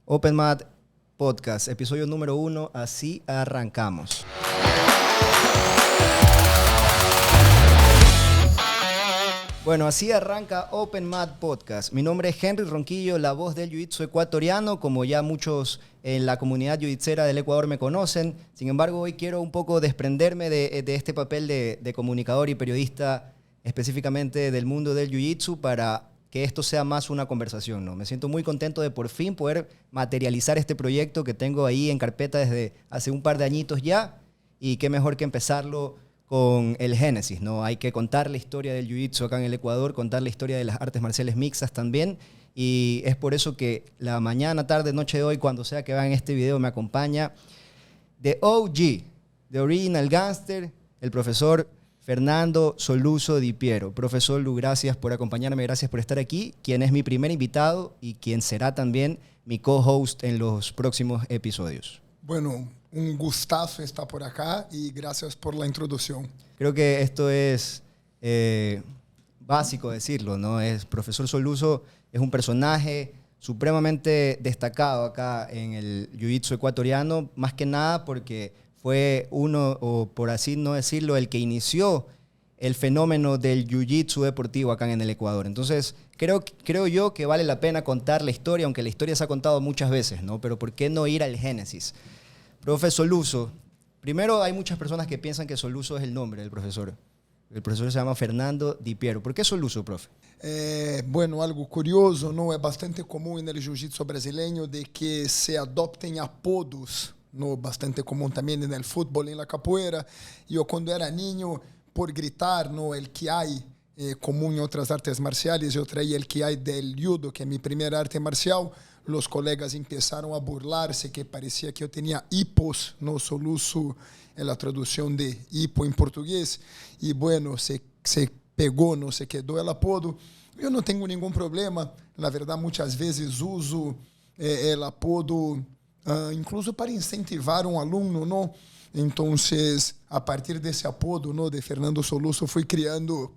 Open Mat Podcast, episodio número 1, así arrancamos. Bueno, así arranca Open Mat Podcast. Mi nombre es Henry Ronquillo, la voz del jiu-jitsu ecuatoriano, como ya muchos en la comunidad jiu-jitsera del Ecuador me conocen. Sin embargo, hoy quiero un poco desprenderme de este papel de comunicador y periodista, específicamente del mundo del jiu-jitsu, para que esto sea más una conversación, ¿no? Me siento muy contento de por fin poder materializar este proyecto que tengo ahí en carpeta desde hace un par de añitos ya, y qué mejor que empezarlo con el génesis, ¿no? Hay que contar la historia del jiu-jitsu acá en el Ecuador, contar la historia de las artes marciales mixtas también, y es por eso que la mañana, tarde, noche de hoy, cuando sea que vean este video, me acompaña The OG, The Original Gangster, el profesor Fernando Soluso Di Piero. Profesor Lu, gracias por acompañarme, gracias por estar aquí, quien es mi primer invitado y quien será también mi co-host en los próximos episodios. Bueno, un gustazo estar por acá y gracias por la introducción. Creo que esto es básico decirlo, ¿no? Profesor Soluso es un personaje supremamente destacado acá en el jiu-jitsu ecuatoriano, más que nada porque fue uno, o por así no decirlo, el que inició el fenómeno del jiu-jitsu deportivo acá en el Ecuador. Entonces, creo yo que vale la pena contar la historia, aunque la historia se ha contado muchas veces, ¿no? Pero ¿por qué no ir al génesis? Profe Soluso, primero hay muchas personas que piensan que Soluso es el nombre del profesor. El profesor se llama Fernando Di Piero. ¿Por qué Soluso, profe? Bueno, algo curioso, ¿no? Es bastante común en el jiu-jitsu brasileño de que se adopten apodos, no, bastante comum também no futebol e na capoeira. E eu, quando era niño, por gritar, no, el kiai, comum em outras artes marciais, eu traía el kiai del judo, que é minha primeira arte marcial. Os colegas começaram a burlar-se, que parecia que eu tinha hipos, no soluço, a tradução de hipo em português. E, bueno, se pegou, não se quedou el apodo. Eu não tenho nenhum problema. Na verdade, muitas vezes uso el apodo incluso para incentivar um aluno, não? Então, a partir desse apodo, não, de Fernando Soluso, fui criando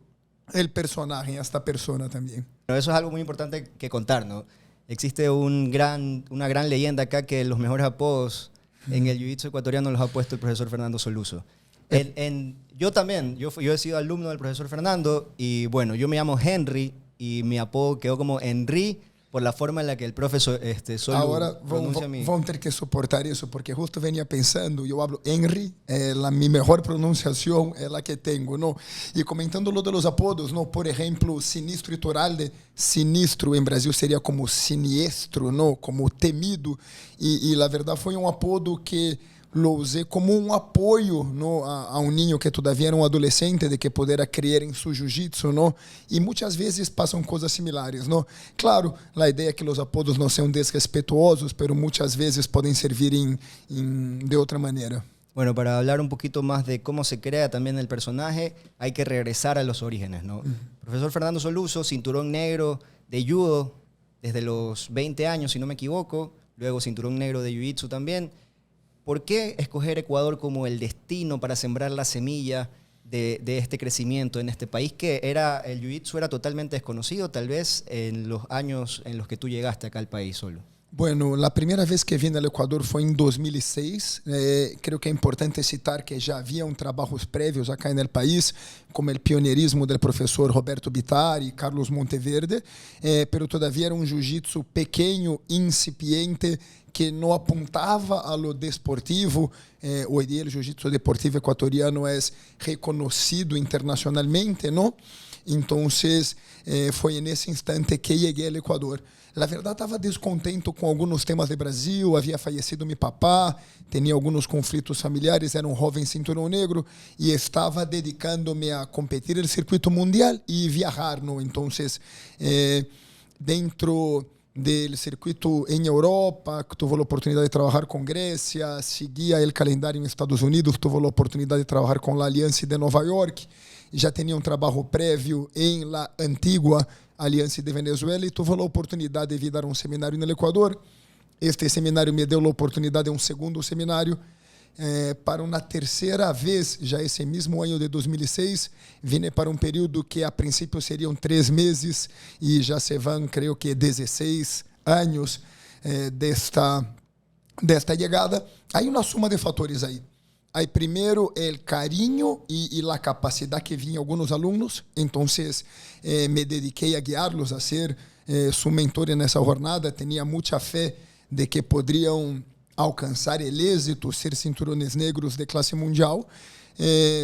el personagem, esta persona também. Eso es algo muy importante que contar, ¿no? Existe una gran leyenda acá que los mejores apodos en el jiu-jitsu ecuatoriano los ha puesto el profesor Fernando Soluso. Yo también, yo he sido alumno del profesor Fernando y bueno, yo me llamo Henry y mi apodo quedó como Henry por la forma en la que el profesor Solu Agora pronuncia vão ter que suportar isso, porque justo venía pensando, eu hablo Henry, mi mejor pronunciação é a que tenho, não? E comentando lo de los apodos, não? Por exemplo, Sinistro e Toralde, sinistro em Brasil seria como siniestro, não? Como temido, e na verdade foi um apodo que lo usei como um apoio, não, a um niño que todavia era um adolescente, de que pudera creer em su jiu-jitsu, não? E muitas vezes passam coisas similares, não? Claro, a ideia é que os apodos não sejam desrespetuosos, pero muitas vezes podem servir de outra maneira. Bueno, para hablar un poquito más de cómo se crea también el personaje, hay que regresar a los orígenes, ¿no? Profesor Fernando Soluso, cinturón negro de judo desde los 20 años, si no me equivoco, luego cinturón negro de jiu-jitsu también. ¿Por qué escoger Ecuador como el destino para sembrar la semilla de este crecimiento en este país que el jiu-jitsu era totalmente desconocido, tal vez en los años en los que tú llegaste acá al país solo? Bueno, la primera vez que vine al Ecuador fue en 2006. Creo que es importante citar que ya había trabajos previos acá en el país, como el pioneirismo del profesor Roberto Bittar y Carlos Monteverde, pero todavía era un jiu-jitsu pequeño, incipiente, que não apontava a lo desportivo. Hoje em dia, o jiu-jitsu deportivo equatoriano é reconhecido internacionalmente, não? Então, foi nesse instante que cheguei ao Equador. Na verdade, estava descontento com alguns temas do Brasil, havia falecido meu papá, tinha alguns conflitos familiares, era um jovem cinturão negro e estava dedicando-me a competir no circuito mundial e viajar, não? Então, dentro del circuito en Europa, tuve la oportunidad de trabajar con Grecia, seguía el calendario en Estados Unidos, tuve la oportunidad de trabajar con la Alianza de Nueva York, ya tenía un trabajo previo en la antigua Aliança de Venezuela e tuve a oportunidade de vir dar um seminário no Equador. Este seminário me deu a oportunidade de um segundo seminário. Para uma terceira vez, já esse mesmo ano de 2006, vim para um período que a princípio seriam 3 meses e já se vão, creio que 16 anos. desta chegada. Há uma suma de fatores aí. Aí, primeiro, o carinho e a capacidade que vinha alguns alunos. Então, me dediquei a guiá-los, a ser su mentor nessa jornada. Tinha muita fé de que poderiam alcançar o êxito, ser cinturones negros de classe mundial.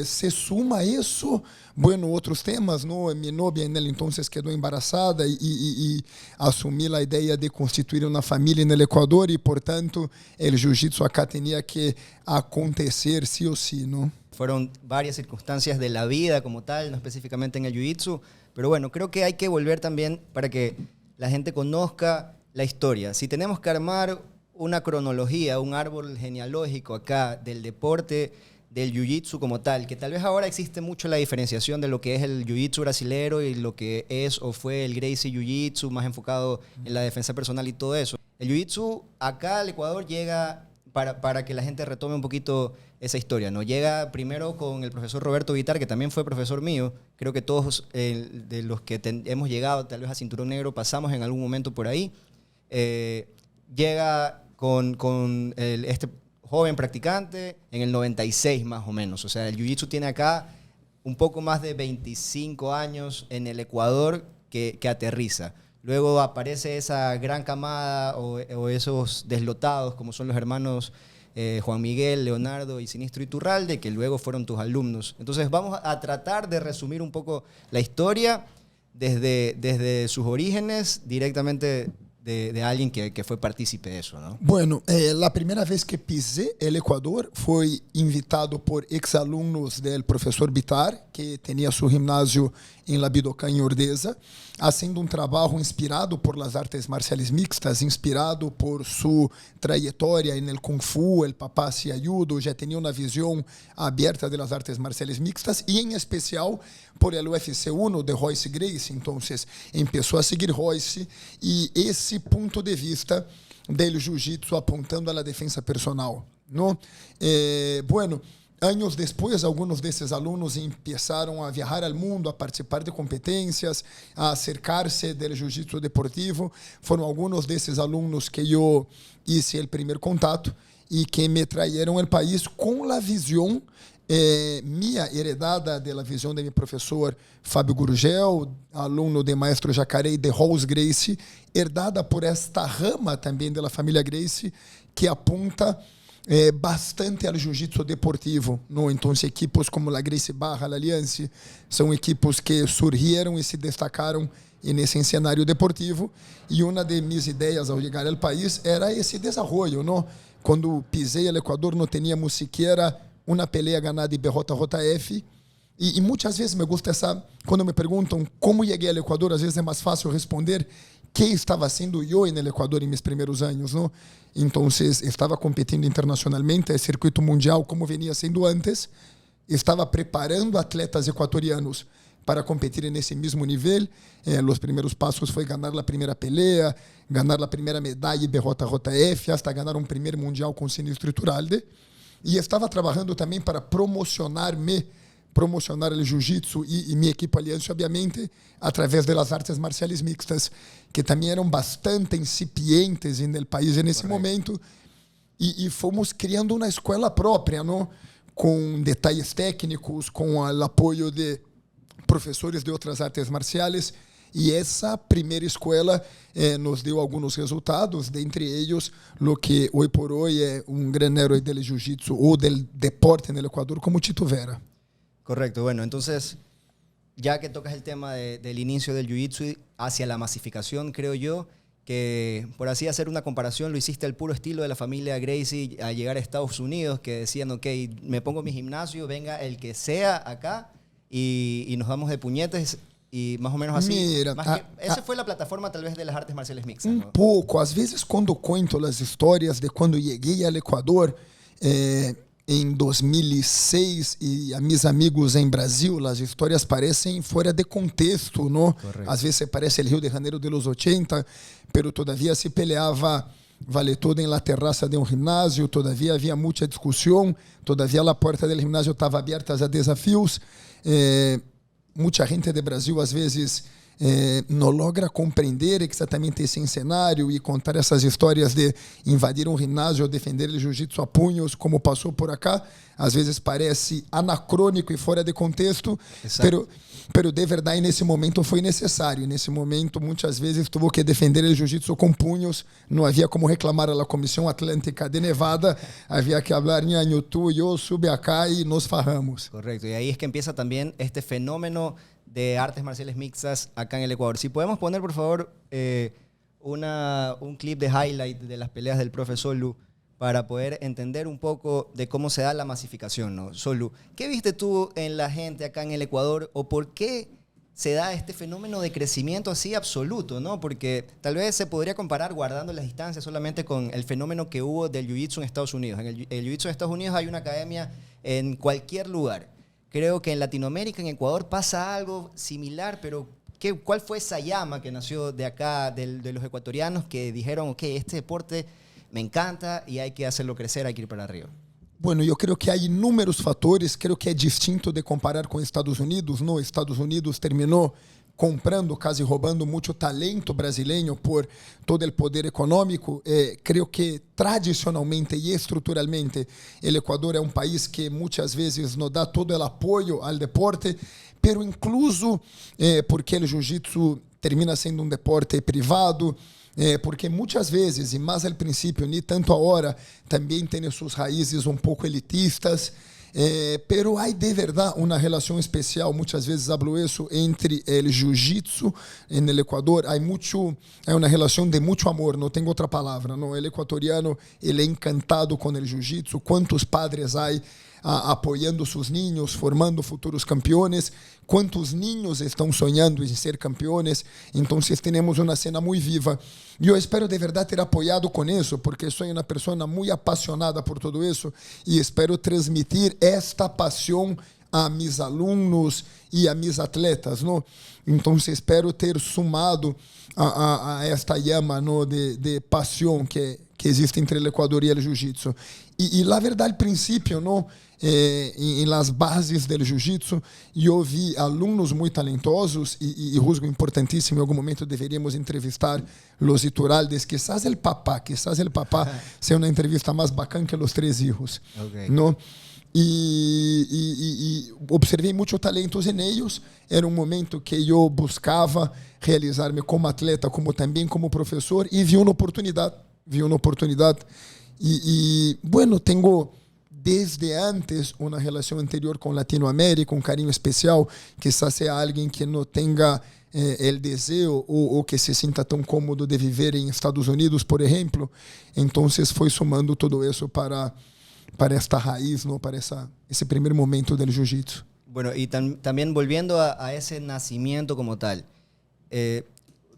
Se suma isso, bueno, outros temas, ¿no? Mi novia en el entonces quedó embarazada y asumí la idea de constituir una familia en el Ecuador y, por tanto, el jiu-jitsu acá tenía que acontecer sí o sí, ¿no? Fueron varias circunstancias de la vida como tal, no específicamente en el jiu-jitsu, pero bueno, creo que hay que volver también para que la gente conozca la historia. Si tenemos que armar una cronología, un árbol genealógico acá del deporte, del jiu-jitsu como tal, que tal vez ahora existe mucho la diferenciación de lo que es el jiu-jitsu brasilero y lo que es o fue el Gracie Jiu-Jitsu, más enfocado en la defensa personal y todo eso. El jiu-jitsu acá al Ecuador llega, para que la gente retome un poquito esa historia, ¿no? Llega primero con el profesor Roberto Vitar, que también fue profesor mío. Creo que todos de los que hemos llegado tal vez a Cinturón Negro pasamos en algún momento por ahí. Llega con este joven practicante en el 96 más o menos. O sea, el jiu-jitsu tiene acá un poco más de 25 años en el Ecuador que aterriza. Luego aparece esa gran camada o esos deslotados como son los hermanos Juan Miguel, Leonardo y Sinistro Iturralde, que luego fueron tus alumnos. Entonces vamos a tratar de resumir un poco la historia desde sus orígenes directamente de alguien que fue partícipe de eso, ¿no? Bueno, la primera vez que pisé el Ecuador fue invitado por exalumnos del profesor Bitar, que tenía su gimnasio en la Bidocan en Ordeza, haciendo un trabajo inspirado por las artes marciales mixtas, inspirado por su trayectoria en el Kung Fu, el papá hacía judo, ya tenía una visión abierta de las artes marciales mixtas y en especial por el UFC 1 de Royce Gracie. Entonces empezó a seguir Royce y ese punto de vista del jiu-jitsu apuntando a la defensa personal, ¿no? Bueno, anos depois, alguns desses alunos começaram a viajar ao mundo, a participar de competências, a acercar-se do jiu-jitsu deportivo. Foram alguns desses alunos que eu hice o primeiro contato e que me trajeron ao país com a visão minha, heredada da visão de meu professor Fábio Gurgel, aluno de Maestro Jacaré e de Rolls Gracie, herdada por esta rama também da família Gracie, que apunta bastante ao jiu-jitsu deportivo, ¿no? Então, equipos como a Gracie Barra, a Alliance, são equipos que surgiram e se destacaram nesse cenário deportivo. E uma de minhas ideias ao chegar ao país era esse desenvolvimento, ¿no? Quando pisei no Equador, não tínhamos sequer uma pelea ganada em BJJF. E muitas vezes me gusta quando me perguntam como cheguei ao Equador, às vezes é mais fácil responder que estava sendo eu no Equador em meus primeiros anos, não? Então, estava competindo internacionalmente, circuito mundial, como venia sendo antes, estava preparando atletas equatorianos para competir nesse mesmo nível. Os primeiros passos foi ganhar a primeira pelea, ganhar a primeira medalha BJJF, hasta ganhar um primeiro mundial com Sinistro Iturralde. E estava trabalhando também para promocionar o jiu-jitsu e minha equipe Aliança, obviamente, através das artes marciais mixtas, que também eram bastante incipientes no país nesse momento, e fomos criando uma escola própria, não? Com detalhes técnicos, com o apoio de professores de outras artes marciais, e essa primeira escola nos deu alguns resultados, dentre eles, o que hoje por hoje é um grande herói do jiu-jitsu ou do deporte no Equador, como Tito Vera. Correcto, bueno, entonces, ya que tocas el tema del inicio del jiu-jitsu hacia la masificación, creo yo que, por así hacer una comparación, lo hiciste al puro estilo de la familia Gracie a llegar a Estados Unidos, que decían, ok, me pongo mi gimnasio, venga el que sea acá y nos damos de puñetes y más o menos así. Mira, esa fue la plataforma tal vez de las artes marciales mixtas, ¿no? Pouco, às vezes quando conto as histórias de quando cheguei ao Equador, em 2006 e a meus amigos em Brasil, as histórias parecem fora de contexto, não? Às vezes parece o Rio de Janeiro de los 80, pero todavia se peleava vale todo em la terraça de um ginásio, todavia havia muita discussão, todavia a porta do ginásio estava aberta a desafios. Muita gente de Brasil às vezes não logra compreender exatamente esse cenário e contar essas histórias de invadir um ginásio ou defender o jiu-jitsu a punhos, como passou por acá, às vezes parece anacrônico e fora de contexto, pero de verdade nesse momento foi necessário. Nesse momento, muitas vezes, tuvo que defender o jiu-jitsu com punhos, não havia como reclamar a Comissão Atlântica de Nevada, havia que falar, ñaño, tú y yo, sube acá y nos fajamos. Correcto, y ahí es que empieza también este fenómeno de artes marciales mixtas acá en el Ecuador. Si podemos poner, por favor, un clip de highlight de las peleas del profe Solu para poder entender un poco de cómo se da la masificación, ¿no? Solu, ¿qué viste tú en la gente acá en el Ecuador o por qué se da este fenómeno de crecimiento así absoluto, ¿no? Porque tal vez se podría comparar, guardando las distancias, solamente con el fenómeno que hubo del jiu-jitsu en Estados Unidos. En el jiu-jitsu en Estados Unidos hay una academia en cualquier lugar. Creo que en Latinoamérica, en Ecuador, pasa algo similar, pero ¿cuál fue esa llama que nació de acá, de los ecuatorianos, que dijeron, ok, este deporte me encanta y hay que hacerlo crecer, hay que ir para arriba? Bueno, eu creio que há inúmeros fatores, creio que é distinto de comparar com Estados Unidos. No, Estados Unidos terminou comprando, quase roubando muito talento brasileiro por todo o poder econômico. Creio que tradicionalmente e estruturalmente o Equador é um país que muitas vezes nos dá todo o apoio ao deporte, pero incluso porque o jiu-jitsu termina sendo um deporte privado, porque muitas vezes, e mais ao princípio, nem tanto agora, também tem suas raízes um pouco elitistas, pero há de verdade uma relação especial, muitas vezes hablo isso, entre o jiu-jitsu no Equador. Há uma relação de muito amor, não tenho outra palavra. O equatoriano ele é encantado com o jiu-jitsu. Quantos padres há apoiando seus ninhos, formando futuros campeões, quantos ninhos estão sonhando em ser campeões. Então, temos uma cena muito viva. E eu espero de verdade ter apoiado com isso, porque sou uma pessoa muito apaixonada por tudo isso e espero transmitir esta paixão a mis alunos e a mis atletas, não? Então, espero ter sumado a esta llama, não, de paixão que existe entre o Equador e o jiu-jitsu. E na verdade, princípio, não, em las bases do jiu-jitsu, eu vi alunos muito talentosos e julgo importantíssimo, em algum momento deveríamos entrevistar os Iturraldes, quizás o papá seja uma entrevista mais bacana que os 3 filhos. Okay. Não? E observei muitos talentos em eles. Era um momento que eu buscava realizar-me como atleta, como também como professor, e vi uma oportunidade. Bueno, tenho desde antes uma relação anterior com Latinoamérica, um carinho especial. Quizás seja alguém que não tenha o desejo ou que se sinta tão cômodo de viver em Estados Unidos, por exemplo. Então, foi somando tudo isso para esta raiz, ¿no? Para ese primer momento del jiu-jitsu. Bueno, y también volviendo a ese nacimiento como tal,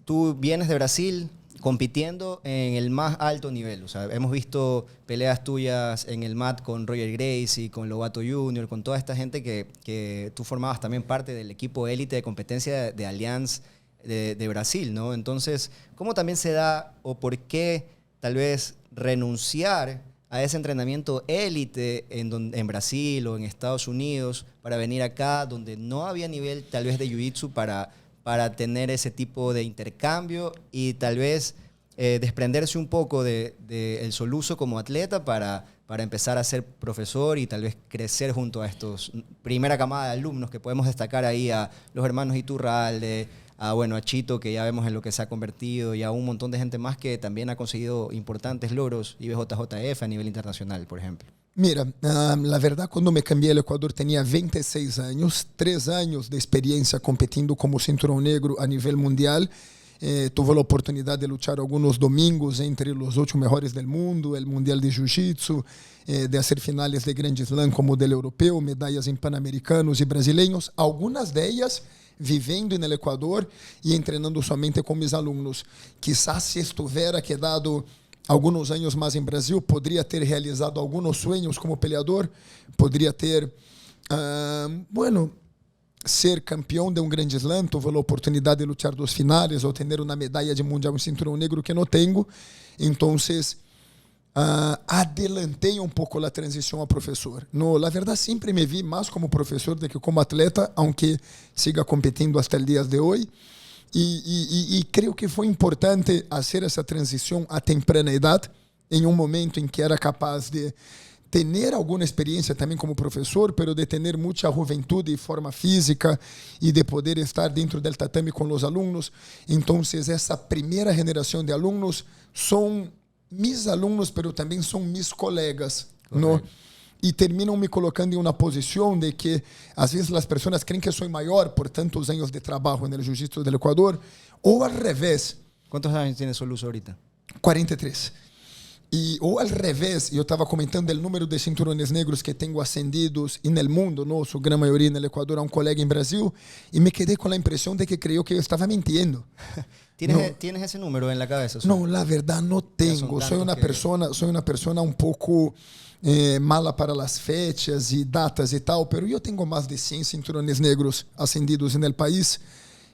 tú vienes de Brasil compitiendo en el más alto nivel. O sea, hemos visto peleas tuyas en el mat con Roger Gracie, con Lobato Jr., con toda esta gente que tú formabas también parte del equipo élite de competencia de Allianz de Brasil, ¿no? Entonces, ¿cómo también se da o por qué tal vez renunciar a ese entrenamiento élite en Brasil o en Estados Unidos para venir acá donde no había nivel tal vez de jiu-jitsu para tener ese tipo de intercambio y tal vez desprenderse un poco del Soluso como atleta para empezar a ser profesor y tal vez crecer junto a estos primera camada de alumnos que podemos destacar ahí a los hermanos Iturralde, a Chito, que ya vemos en lo que se ha convertido, y a un montón de gente más que también ha conseguido importantes logros, IBJJF a nivel internacional, por ejemplo? Mira, la verdad, cuando me cambié al Ecuador tenía 26 años, 3 años de experiencia competiendo como cinturón negro a nivel mundial. Tuve la oportunidad de luchar algunos domingos entre los 8 mejores del mundo, el Mundial de Jiu-Jitsu, de hacer finales de Grand Slam como del europeo, medallas en Panamericanos y brasileños, algunas de ellas vivendo no Equador e treinando somente com meus alunos. Quizás se estivesse quedado alguns anos mais em Brasil, poderia ter realizado alguns sonhos como peleador, poderia ter, ser campeão de um grande slam, tive a oportunidade de lutar 2 finais ou ter uma medalha de mundial em cinturão negro que não tenho. Então, adelantei um pouco a transição a professor. Na verdade, sempre me vi mais como professor do que como atleta, aunque siga competindo até o dia de hoje. E creio que foi importante fazer essa transição a temprana idade, em um momento em que era capaz de ter alguma experiência também como professor, pero de ter muita juventude e forma física e de poder estar dentro del tatame com os alunos. Então, essa primeira geração de alunos são mis alunos, pero também são mis colegas, não? E terminam me colocando em uma posição de que, às vezes, as pessoas creem que sou maior por tantos anos de trabalho no jiu-jitsu do Equador, ou ao revés. Quantos anos tem Soluço ahorita? 43. Ou ao revés, eu estava comentando o número de cinturones negros que tenho ascendidos no mundo, não? Sua grande maioria no Equador, a um colega em Brasil, e me quedei com a impressão de que creio que eu estava mentindo. ¿Tienes ese número en la cabeza? No, la verdad no tengo. Soy una persona un poco mala para las fechas y datas y tal, pero yo tengo más de 100 cinturones negros ascendidos en el país.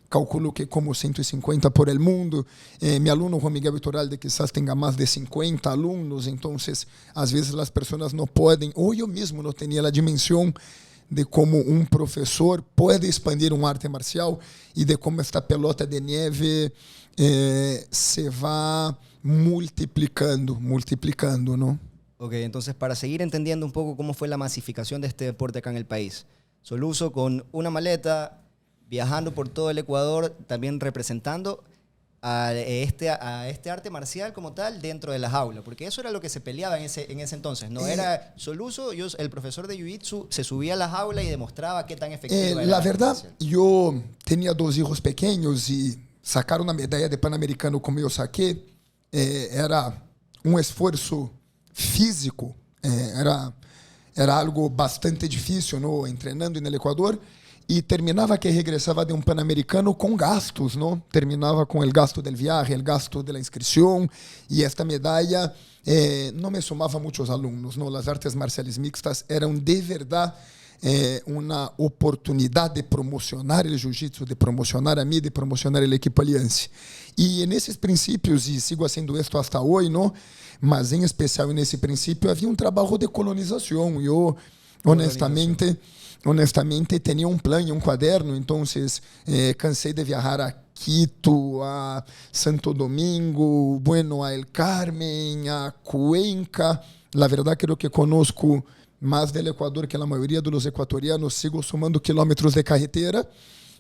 Calculo que como 150 por el mundo. Mi alumno Juan Miguel Vitoralde quizás tenga más de 50 alumnos, entonces a veces las personas no pueden, o yo mismo no tenía la dimensión de como um professor pode expandir um arte marcial e de como esta pelota de neve se vai multiplicando, ¿no? Ok, entonces para seguir entendiendo un poco cómo fue la masificación de este deporte acá en el país. Soluço con una maleta, viajando por todo el Ecuador, también representando a este arte marcial como tal dentro de las aulas, porque eso era lo que se peleaba en ese entonces, ¿no? Era Soluço, el profesor de Jiu-Jitsu se subía a las aulas y demostraba qué tan efectivo era. La verdad, yo tenía 2 hijos pequeños y sacar una medalla de Panamericano como yo saqué era un esfuerzo físico, era algo bastante difícil, ¿no? Entrenando en el Ecuador. E terminava que regressava de um Pan-Americano com gastos, não? Terminava com o gasto del viaje, o gasto da inscrição, e esta medalha não me somava muitos alunos, não? As artes marciais mixtas eram de verdade uma oportunidade de promocionar o jiu-jitsu, de promocionar a mim, de promocionar a equipe aliança. E nesses princípios, e sigo sendo isto hasta hoje, não? Mas em especial nesse princípio havia um trabalho de colonização. Eu, honestamente, tenía un plan y un cuaderno, entonces cansé de viajar a Quito, a Santo Domingo, bueno, a El Carmen, a Cuenca. La verdad creo que conozco más del Ecuador que la mayoría de los ecuatorianos, sigo sumando kilómetros de carretera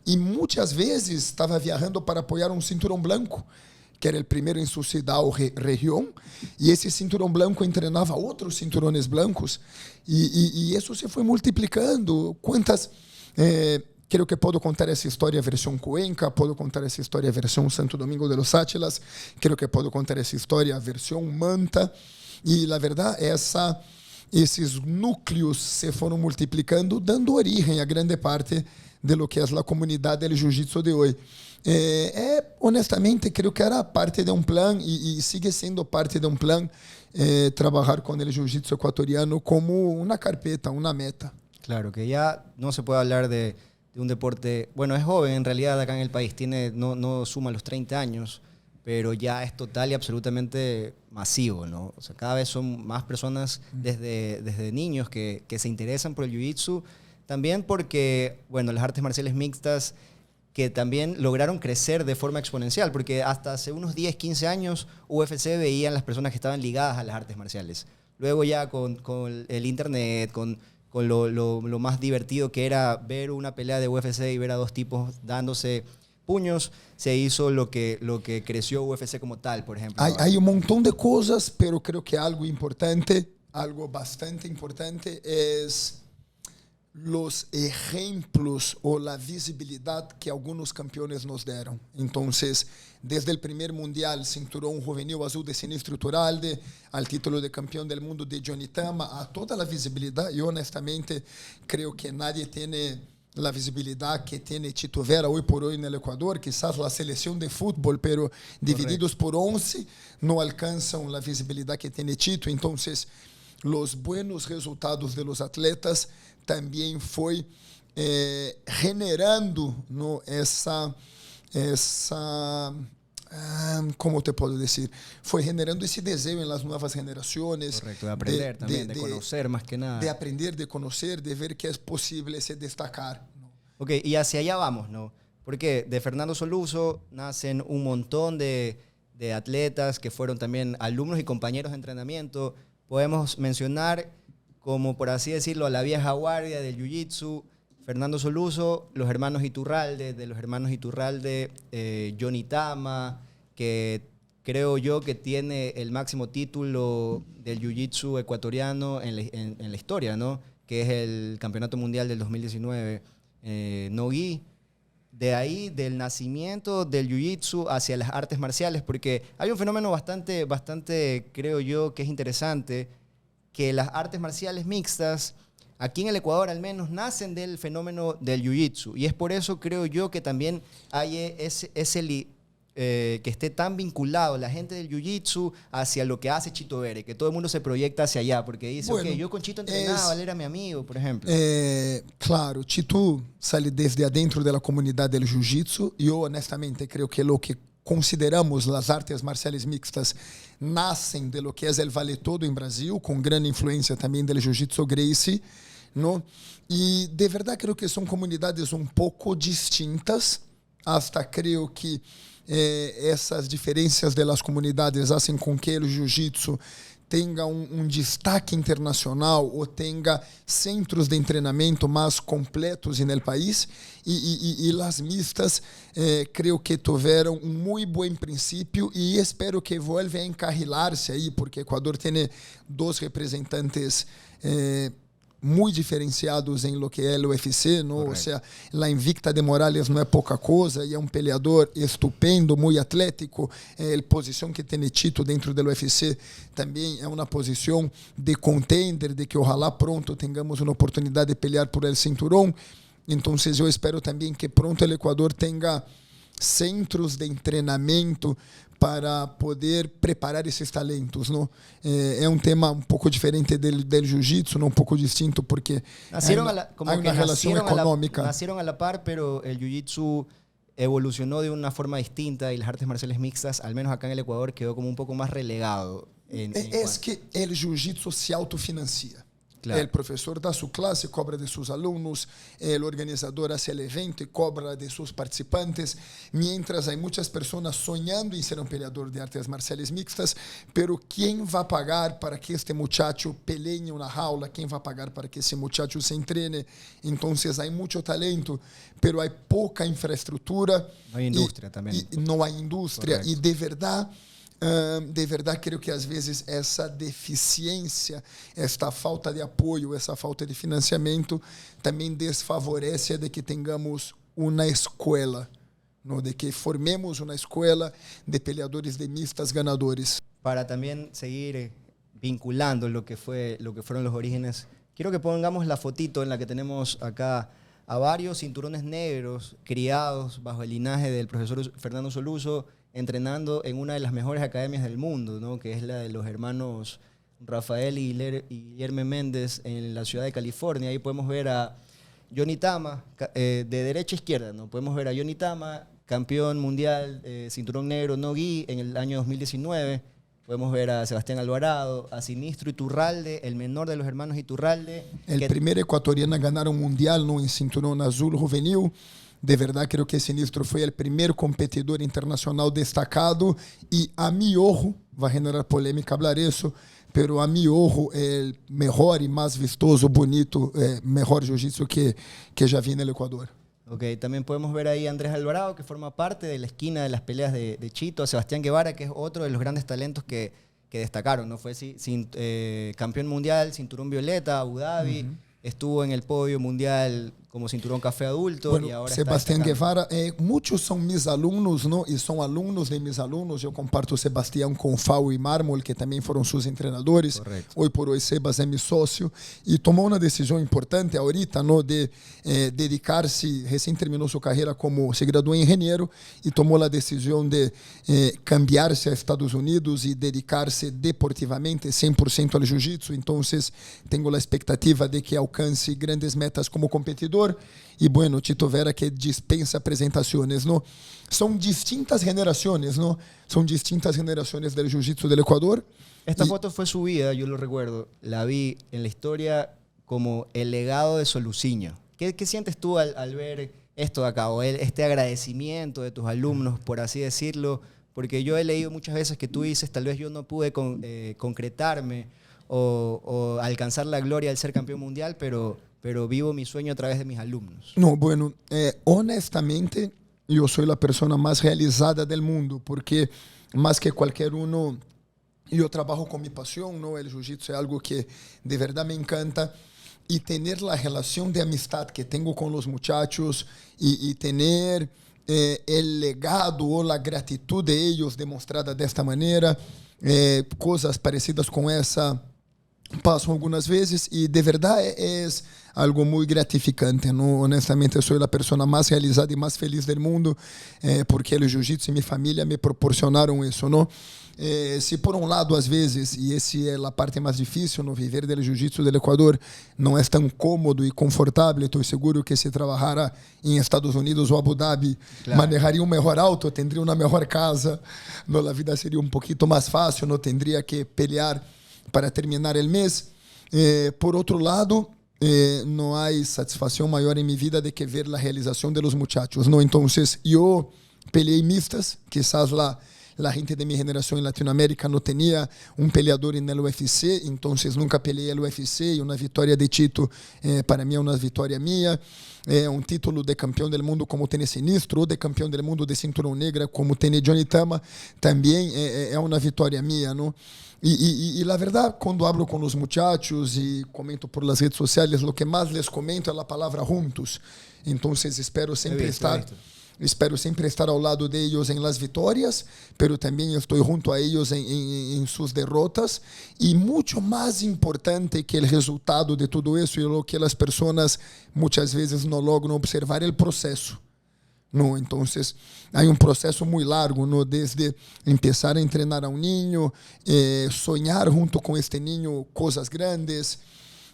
y muchas veces estaba viajando para apoyar un cinturón blanco, que era o primeiro em sua cidade ou região, e esse cinturão branco treinava outros cinturões blancos, e isso se foi multiplicando. Quantas... creio que posso contar essa história versão Cuenca, posso contar essa história versão Santo Domingo de los Áchilas, creio que posso contar essa história versão Manta, e, na verdade, esses núcleos se foram multiplicando, dando origem a grande parte de lo que é a comunidade do jiu-jitsu de hoje. Honestamente, creio que era parte de um plano e sigue sendo parte de um plano trabalhar com o jiu-jitsu ecuatoriano como uma carpeta, uma meta. Claro, que ya no se puede hablar de un deporte, bueno, es joven en realidad acá en el país, no suma los 30 años, pero ya es total y absolutamente masivo, ¿no? O sea, cada vez son más personas desde niños que se interesan por el jiu-jitsu, también porque, bueno, las artes marciales mixtas que también lograron crecer de forma exponencial, porque hasta hace unos 10, 15 años UFC veían las personas que estaban ligadas a las artes marciales. Luego ya con el internet, con lo más divertido que era ver una pelea de UFC y ver a dos tipos dándose puños, se hizo lo que creció UFC como tal, por ejemplo. Hay un montón de cosas, pero creo que algo importante, algo bastante importante es los ejemplos o la visibilidad que algunos campeones nos dieron. Entonces, desde el primer mundial, cinturón juvenil azul de Sinistro Turalde, al título de campeón del mundo de Johnny Tama, a toda la visibilidad, yo honestamente creo que nadie tiene la visibilidad que tiene Tito Vera hoy por hoy en el Ecuador, quizás la selección de fútbol, pero divididos por 11 no alcanzan la visibilidad que tiene Tito. Entonces, los buenos resultados de los atletas também foi generando, ¿no? essa como te posso dizer, foi generando esse desejo nas novas gerações. Correcto, de aprender também, de conhecer mais que nada. De aprender, de conhecer, de ver que é possível se destacar, ¿no? Ok, y hacia allá vamos, ¿no? Porque de Fernando Soluzo nacen un montón de atletas que fueron también alumnos y compañeros de entrenamiento. Podemos mencionar, como por así decirlo, a la vieja guardia del Jiu-Jitsu, Fernando Soluzo, los hermanos Iturralde, Johnny Tama, que creo yo que tiene el máximo título del Jiu-Jitsu ecuatoriano en la historia, ¿no? Que es el Campeonato Mundial del 2019, Nogi. De ahí, del nacimiento del Jiu-Jitsu hacia las artes marciales, porque hay un fenómeno bastante, creo yo, que es interesante, que las artes marciales mixtas, aquí en el Ecuador al menos, nacen del fenómeno del Jiu-Jitsu. Y es por eso, creo yo, que también hay que esté tan vinculado la gente del Jiu-Jitsu hacia lo que hace Chito Vera, que todo el mundo se proyecta hacia allá, porque dice, bueno, ok, yo con Chito entrenaba, él era mi amigo, por ejemplo. Claro, Chito sale desde adentro de la comunidad del Jiu-Jitsu. Yo honestamente creo que lo que consideramos las artes marciales mixtas nacen de lo que es el Vale Todo en Brasil, con gran influencia también del Jiu-Jitsu Gracie, ¿no? Y de verdad creo que son comunidades un poco distintas, hasta creo que essas diferenças das comunidades fazem com que o jiu-jitsu tenha um destaque internacional ou tenha centros de treinamento mais completos no país e as mistas creio que tiveram muito bom princípio e espero que vuelva a encarrilar-se aí, porque Equador tem dois representantes muy diferenciados en lo que es el UFC, ¿no? Correcto. O sea, la Invicta de Morales no es poca cosa y es un peleador estupendo, muy atlético. La posición que tiene Chito dentro del UFC también es una posición de contender, de que ojalá pronto tengamos una oportunidad de pelear por el cinturón. Entonces yo espero también que pronto el Ecuador tenga centros de entrenamiento para poder preparar esses talentos, não? É um tema um pouco diferente del jiu-jitsu, não, um pouco distinto, porque nacieron hay una relación económica. Nacieron a la par, pero el jiu-jitsu evolucionó de una forma distinta y las artes marciales mixtas, al menos acá en el Ecuador, quedó como un poco más relegado. Es que el jiu-jitsu se autofinancia. Claro. El profesor da su clase, cobra de sus alumnos, el organizador hace el evento y cobra de sus participantes, mientras hay muchas personas soñando en ser un peleador de artes marciales mixtas, pero ¿quién va a pagar para que este muchacho pelee en una jaula? ¿Quién va a pagar para que ese muchacho se entrene? Entonces hay mucho talento, pero hay poca infraestructura. No hay industria también. Y no hay industria. Correcto. Y de verdade, creio que às vezes essa deficiência, esta falta de apoio, essa falta de financiamento também desfavorece de que tenhamos uma escola, não? De que formemos uma escola de peleadores de mistas ganadores. Para también seguir vinculando lo que fueron los orígenes, quiero que pongamos la fotito en la que tenemos acá a varios cinturones negros criados bajo el linaje del profesor Fernando Soluzo, entrenando en una de las mejores academias del mundo, ¿no? Que es la de los hermanos Rafael y Guillermo Méndez en la ciudad de California. Ahí podemos ver a Johnny Tama, de derecha a izquierda, ¿no? Podemos ver a Johnny Tama, campeón mundial, cinturón negro no-gi en el año 2019. Podemos ver a Sebastián Alvarado, a Sinistro Iturralde, el menor de los hermanos Iturralde. El primer ecuatoriano a ganar un mundial, ¿no? En cinturón azul juvenil. De verdad, creo que Sinistro foi o primeiro competidor internacional destacado e, a mi ojo, vai generar polêmica hablar isso, pero a mi ojo, el mejor e mais vistoso, bonito, mejor jiu-jitsu que já vi no Ecuador. Ok, también podemos ver ahí a Andrés Alvarado, que forma parte de la esquina de las peleas de Chito, a Sebastián Guevara, que es otro de los grandes talentos que destacaron, ¿no? Fue campeón mundial, cinturón violeta, Abu Dhabi, estuvo en el podio mundial como cinturón café adulto. Bueno, y ahora Sebastián Guevara, muchos son mis alumnos, ¿no? Y son alumnos de mis alumnos. Yo comparto Sebastián con Fau y Mármol, que también fueron sus entrenadores. Correcto. Hoy por hoy Sebas es mi socio. Y tomó una decisión importante ahorita, ¿no? De dedicarse, recién terminó su carrera como, se graduó en ingeniero y tomó la decisión de cambiarse a Estados Unidos y dedicarse deportivamente 100% al jiu-jitsu. Entonces, tengo la expectativa de que alcance grandes metas como competidor. Y bueno, Chito Vera que dispensa presentaciones, ¿no? Son distintas generaciones, ¿no? Son distintas generaciones del jiu-jitsu del Ecuador. Esta foto fue subida, yo lo recuerdo, la vi en la historia como el legado de Soluciño. ¿Qué sientes tú al ver esto de acá, o este agradecimiento de tus alumnos, por así decirlo, porque yo he leído muchas veces que tú dices, tal vez yo no pude concretarme o alcanzar la gloria del ser campeón mundial, pero vivo mi sueño a través de mis alumnos. No, bueno, honestamente, yo soy la persona más realizada del mundo, porque más que cualquier uno, yo trabajo con mi pasión, ¿no? El jiu-jitsu es algo que de verdad me encanta. Y tener la relación de amistad que tengo con los muchachos y tener el legado o la gratitud de ellos demostrada de esta manera, cosas parecidas con esa pasan algunas veces y de verdad es algo muy gratificante, ¿no? Honestamente soy la persona más realizada y más feliz del mundo porque el jiu-jitsu y mi familia me proporcionaron eso, ¿no? Se por um lado, às vezes, e essa é a parte mais difícil no viver do jiu-jitsu do Equador, não é tão cômodo e confortável, estou seguro que se trabalhara em Estados Unidos ou Abu Dhabi, manejaria um melhor auto, teria uma melhor casa, a vida seria um pouquinho mais fácil, não teria que pelear para terminar o mês. Por outro lado, não há satisfação maior em minha vida de que ver a realização de los muchachos, ¿no? Então, eu peleei mistas, quizás lá la gente de mi generación en Latinoamérica no tenía un peleador en el UFC, entonces nunca peleé el UFC y una victoria de Tito para mí es una victoria mía. Un título de campeón del mundo como tiene Sinistro o de campeón del mundo de cinturón negra como tiene Johnny Tama también es una victoria mía, ¿no? Y la verdad, cuando hablo con los muchachos y comento por las redes sociales, lo que más les comento es la palabra juntos. Entonces espero siempre estar ao lado de ellos en las victorias, pero también estoy junto a ellos en sus derrotas. Y mucho más importante que el resultado de todo eso y lo que las personas muchas veces no logran observar el proceso, ¿no? Entonces, hay un proceso muy largo, ¿no? Desde empezar a entrenar a un niño, soñar junto con este niño cosas grandes.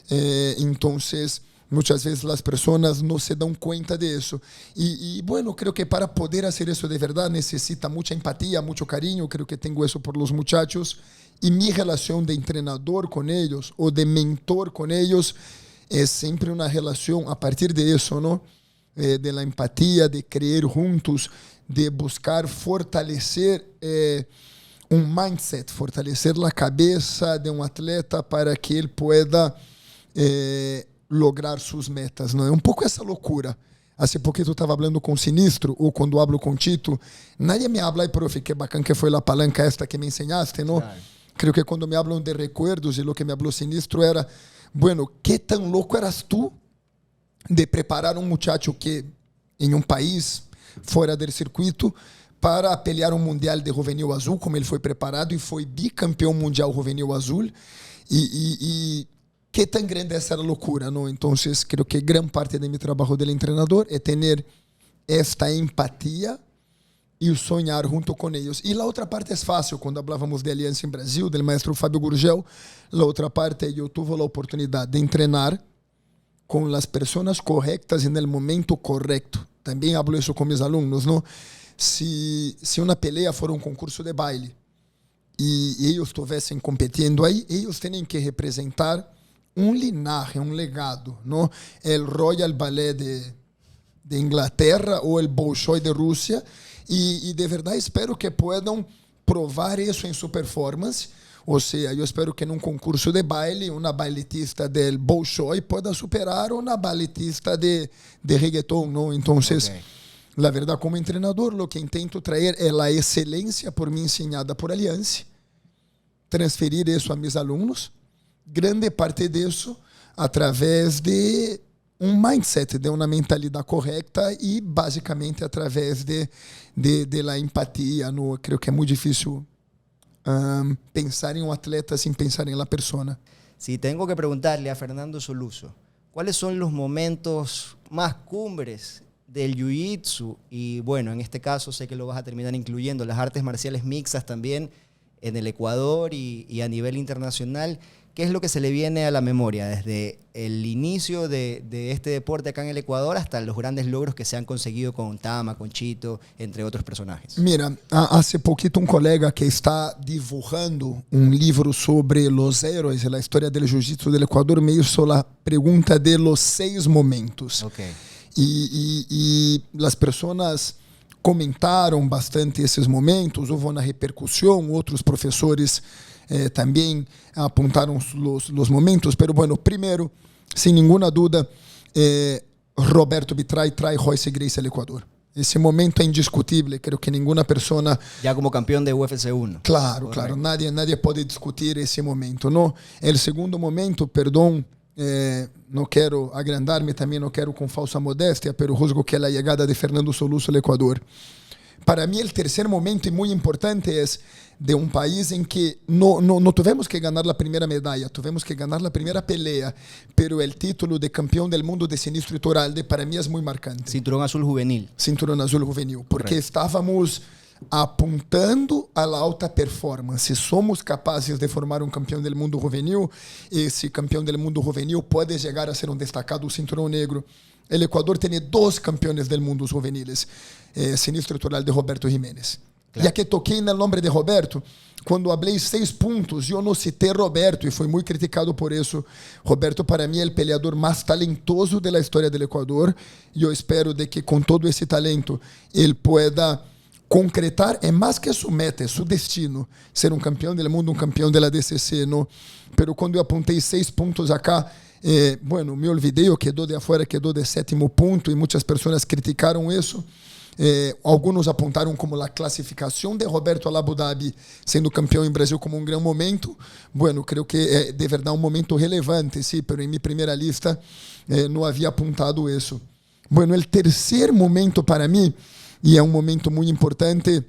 Entonces, muchas veces las personas no se dan cuenta de eso. Y bueno, creo que para poder hacer eso de verdad necesita mucha empatía, mucho cariño. Creo que tengo eso por los muchachos. Y mi relación de entrenador con ellos o de mentor con ellos es siempre una relación a partir de eso, ¿no? De la empatía, de creer juntos, de buscar fortalecer un mindset, fortalecer la cabeza de un atleta para que él pueda lograr sus metas, ¿no? Es un poco esa locura. Hace poquito estaba hablando con Sinistro, o cuando hablo con Tito, nadie me habla, y profe, qué bacán que fue la palanca esta que me enseñaste, ¿no? Claro. Creo que cuando me hablan de recuerdos y lo que me habló Sinistro era, bueno, ¿qué tan loco eras tú de preparar un muchacho que en un país fuera del circuito para pelear un mundial de juvenil azul, como él fue preparado y fue bicampeón mundial juvenil azul? Y qué tan grande es esa locura, ¿no? Entonces, creo que gran parte de mi trabajo del entrenador es tener esta empatía y soñar junto con ellos. Y la otra parte es fácil, cuando hablábamos de Alianza en Brasil, del maestro Fábio Gurgel, la otra parte yo tuve la oportunidad de entrenar con las personas correctas en el momento correcto. También hablo eso con mis alumnos, ¿no? Si una pelea fuera un concurso de baile y ellos estuviesen compitiendo ahí, ellos tienen que representar un linaje, un legado, ¿no? El Royal Ballet de Inglaterra o el Bolshoi de Rusia. Y de verdad espero que puedan probar eso en su performance. O sea, yo espero que en un concurso de baile una bailetista del Bolshoi pueda superar a una bailetista de reggaetón, ¿no? Entonces, la verdad, como entrenador, lo que intento traer es la excelencia por mí enseñada por Alianza, transferir eso a mis alumnos, grande parte de eso a través de un mindset, de una mentalidad correcta y básicamente a través de la empatía, ¿no? Creo que es muy difícil pensar en un atleta sin pensar en la persona. Si tengo que preguntarle a Fernando Soluzo, ¿cuáles son los momentos más cumbres del jiu-jitsu? Y bueno, en este caso sé que lo vas a terminar incluyendo las artes marciales mixtas también en el Ecuador y a nivel internacional. ¿Qué es lo que se le viene a la memoria desde el inicio de este deporte acá en el Ecuador hasta los grandes logros que se han conseguido con Tama, con Chito, entre otros personajes? Mira, hace poquito un colega que está dibujando un libro sobre los héroes de la historia del jiu-jitsu del Ecuador me hizo la pregunta de los 6 momentos. Okay. E as pessoas comentaram bastante esses momentos, houve uma repercussão, outros professores também apontaram os momentos, pero bueno, primeiro, sem nenhuma dúvida, Roberto Vitray trae Royce Gracie ao Equador. Esse momento é indiscutível, creio que nenhuma pessoa... Já como campeão de UFC 1. Claro, claro, nadie pode discutir esse momento, não? O segundo momento, perdão, não quero agrandar-me, também não quero com falsa modéstia, pero juzgo que a chegada de Fernando Soluço ao Equador. Para mim, o terceiro momento, e muito importante, é de um país em que não tivemos que ganhar a primeira medalha, tivemos que ganhar a primeira pelea, pero o título de campeão do mundo de Sinistro e Toralde, para mim, é muito marcante. Cinturão azul juvenil. Cinturão azul juvenil, porque estávamos apontando à alta performance. Somos capazes de formar um campeão do mundo juvenil. Esse campeão do mundo juvenil pode chegar a ser um destacado cinturão negro. O Equador tem 2 campeões do mundo juveniles. Sinistro e Toralde de Roberto Jiménez. Claro. Já que toquei no nome de Roberto, quando falei 6 pontos, eu não citei Roberto, e fui muito criticado por isso. Roberto, para mim, é o peleador mais talentoso da história do Equador, e eu espero de que, com todo esse talento, ele pueda concretar, é mais que sua meta, é seu destino, ser um campeão do mundo, um campeão da DCC, não? Pero quando eu apontei 6 pontos acá, bueno, me olvidei, eu quedou de afuera, quedou de 7º ponto, e muitas pessoas criticaram isso. Alguns apontaram como a classificação de Roberto a Abu Dhabi sendo campeão em Brasil como um grande momento. Bueno, creio que é de verdade um momento relevante, sim, pero em minha primeira lista não havia apontado isso. Bueno, o terceiro momento para mim, e é um momento muito importante,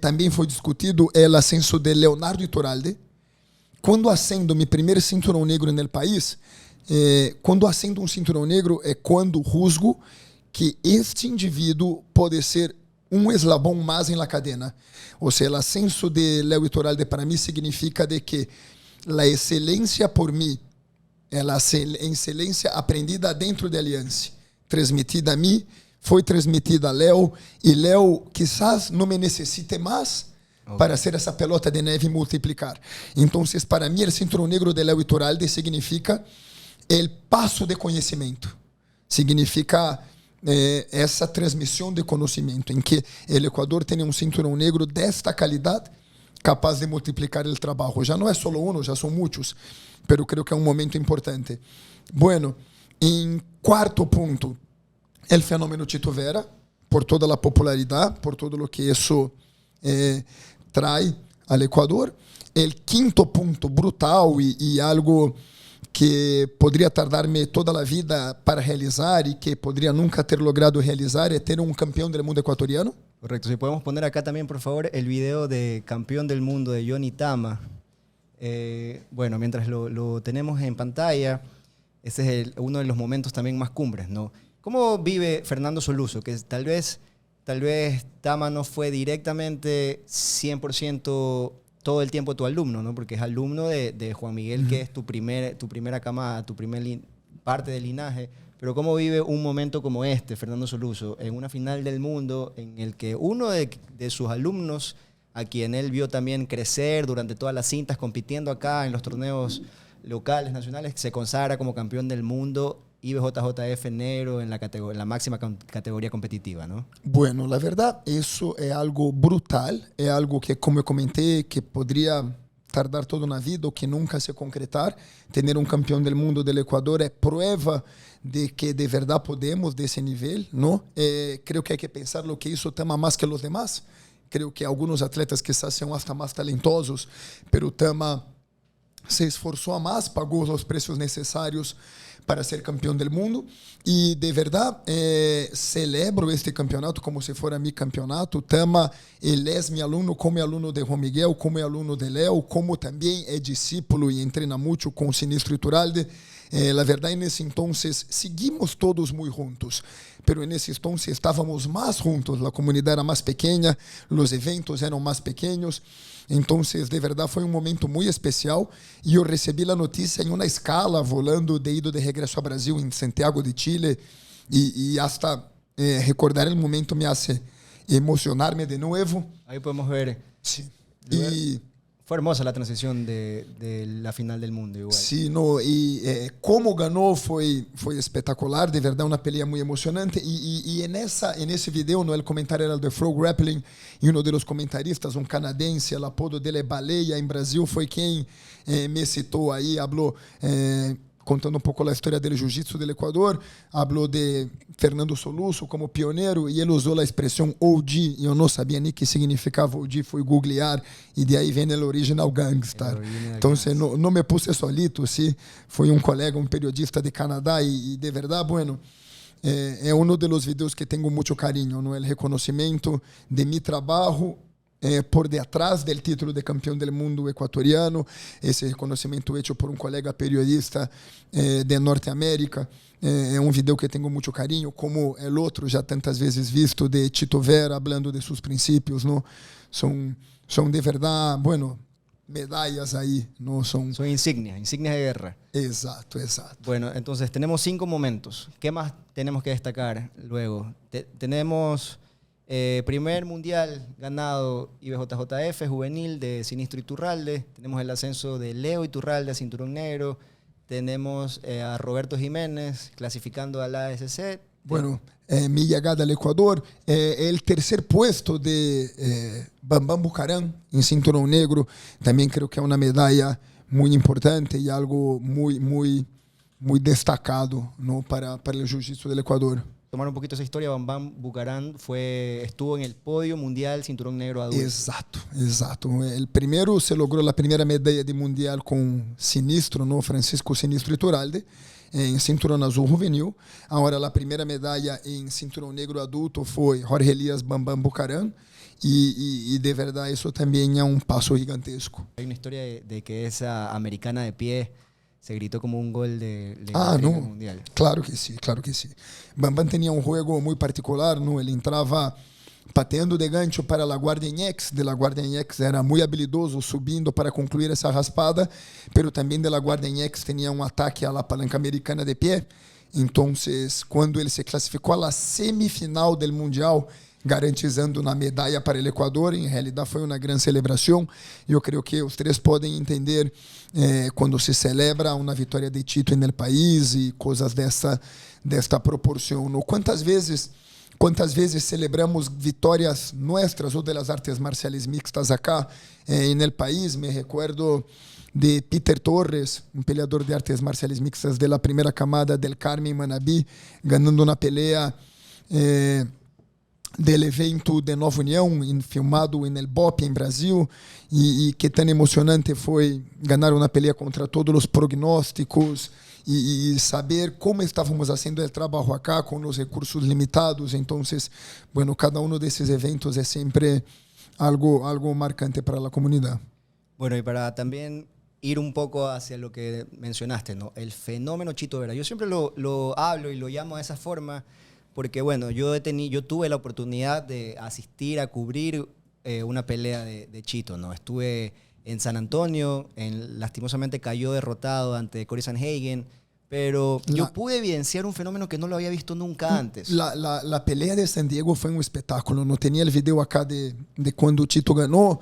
também foi discutido, é o ascenso de Leonardo Iturralde. Quando acendo meu primeiro cinturão negro no país, quando acendo um cinturão negro é quando juzgo que este indivíduo pode ser um eslabão mais na cadena. Ou seja, o ascenso de Leo Iturralde para mim significa de que a excelência por mim é a excelência aprendida dentro da aliança, transmitida a mim, foi transmitida a Leo, e Leo quizás não me necessite mais para ser essa pelota de neve e multiplicar. Então, para mim, o cinturão negro de Leo Iturralde significa o passo de conhecimento, significa essa transmissão de conhecimento, em que o Equador tem um cinturão negro desta qualidade, capaz de multiplicar o trabalho. Já não é só um, já são muitos, mas creio que é um momento importante. Bueno, em quarto ponto, o fenômeno Tito Vera, por toda a popularidade, por todo o que isso traz ao Equador. O quinto ponto, brutal e algo que poderia tardar-me toda a vida para realizar e que poderia nunca ter logrado realizar, é ter um campeão do mundo equatoriano. Correcto. Si podemos poner acá también, por favor, el video de campeón del mundo de Johnny Tama. Bueno, mientras lo tenemos en pantalla, ese es uno de los momentos también más cumbres, ¿no? ¿Cómo vive Fernando Soluço? Que tal vez Tama no fue directamente 100% todo el tiempo tu alumno, ¿no? Porque es alumno de Juan Miguel, que es tu primera camada, tu parte del linaje. Pero ¿cómo vive un momento como este, Fernando Soluço, en una final del mundo en el que uno de sus alumnos, a quien él vio también crecer durante todas las cintas, compitiendo acá en los torneos locales, nacionales, se consagra como campeón del mundo, IBJJF negro en la máxima categoría competitiva, ¿no? Bueno, la verdad, eso es algo brutal, es algo que, como eu comentei, que podría tardar toda una vida o que nunca se concretar. Tener un campeón del mundo del Ecuador es prueba de que de verdad podemos de ese nivel, ¿no? Creo que hay que pensar lo que hizo Tama más que los demás. Creo que algunos atletas quizás sean hasta más talentosos, pero Tama se esforzó a más, pagó los precios necesarios para ser campeão do mundo, e de verdade celebro este campeonato como se fora meu campeonato. Tama, ele é meu aluno, como é aluno de Juan Miguel, como é aluno de Leo, como também é discípulo e treina muito com Sinistro Iturralde. La verdade, nesse entonces seguimos todos muito juntos, pero nesse entonces estávamos mais juntos, a comunidade era mais pequena, os eventos eram mais pequenos. Então, de verdade, foi um momento muito especial, e eu recebi a notícia em uma escala, volando de ido de regresso ao Brasil, em Santiago de Chile, e hasta recordar o momento me hace emocionar-me de novo. Aí podemos ver. Sim. Fue hermosa la transición de la final del mundo igual. Sí, no, y como ganó fue espectacular, de verdad una pelea muy emocionante. Y en ese video, no, el comentario era de Frog Grappling, y uno de los comentaristas, un canadiense, el apodo dele é Baleia en Brasil, foi quem me citou aí, habló contando um pouco a história do jiu-jitsu do Equador, falou de Fernando Soluço como pioneiro e ele usou a expressão OG, e eu não sabia nem o que significava OG, fui googlear e de aí vem o original gangster. Então, não me puse solito, sim, foi um colega, um periodista de Canadá e de verdade, bueno, é um dos vídeos que tenho muito carinho, no el reconhecimento de mi trabalho por detrás del título de campeón del mundo ecuatoriano, ese reconocimiento hecho por un colega periodista de Norteamérica. É um vídeo que tenho muito carinho, como el outro já tantas vezes visto de Tito Vera hablando de sus princípios, ¿no? Son de verdad, bueno, medallas ahí, ¿no? Son insignias de guerra. Exacto. Bueno, entonces tenemos 5 momentos. ¿Qué más tenemos que destacar luego? Tenemos primer mundial ganado IBJJF juvenil de Sinistro Iturralde. Tenemos el ascenso de Leo Iturralde a cinturón negro. Tenemos a Roberto Jiménez clasificando a la ASC. Bueno, mi llegada al Ecuador, el tercer puesto de Bambam Bucaram en cinturón negro, también creo que es una medalla muy importante y algo muy destacado, ¿no? para el jiu-jitsu del Ecuador. Tomar un poquito esa historia, Bambam Bucaram estuvo en el podio mundial cinturón negro adulto. Exacto. El primero se logró la primera medalla de mundial con Sinistro, ¿no? Francisco Sinistro Iturralde, en cinturón azul juvenil. Ahora la primera medalla en cinturón negro adulto fue Jorge Elías Bambam Bucaram. Y de verdad eso también es un paso gigantesco. Hay una historia de que esa americana de pie se gritó como un gol de mundial. Claro que sí. Bambam tenía un juego muy particular, ¿no? Él entraba pateando de gancho para la guardia en X, de la guardia en X era muy habilidoso subiendo para concluir esa raspada, pero también de la guardia en X tenía un ataque a la palanca americana de pie. Entonces, cuando él se clasificó a la semifinal del mundial, garantizando una medalla para el Ecuador, en realidad fue una gran celebración. Yo creo que ustedes pueden entender cuando se celebra una victoria de Tito en el país y cosas de esta proporción, ¿no? ¿Cuántas veces celebramos vitórias nuestras ou de las artes marciales mixtas acá en el país? Me recuerdo de Peter Torres, un peleador de artes marciales mixtas de la primera camada del Carmen Manabí, ganando una pelea del evento de Nova União, filmado en el BOP en Brasil, y que tan emocionante fue ganar una pelea contra todos los prognósticos y saber cómo estábamos haciendo el trabajo acá con los recursos limitados. Entonces, bueno, cada uno de esos eventos es siempre algo marcante para la comunidad. Bueno, y para también ir un poco hacia lo que mencionaste, ¿no? El fenómeno Chito Vera. Yo siempre lo hablo y lo llamo de esa forma porque, bueno, yo tuve la oportunidad de asistir a cubrir una pelea de Chito, ¿no? Estuve en San Antonio, lastimosamente cayó derrotado ante Cory Sanhagen, pero yo pude evidenciar un fenómeno que no lo había visto nunca antes. La pelea de San Diego fue un espectáculo. No tenía el video acá de cuando Chito ganó.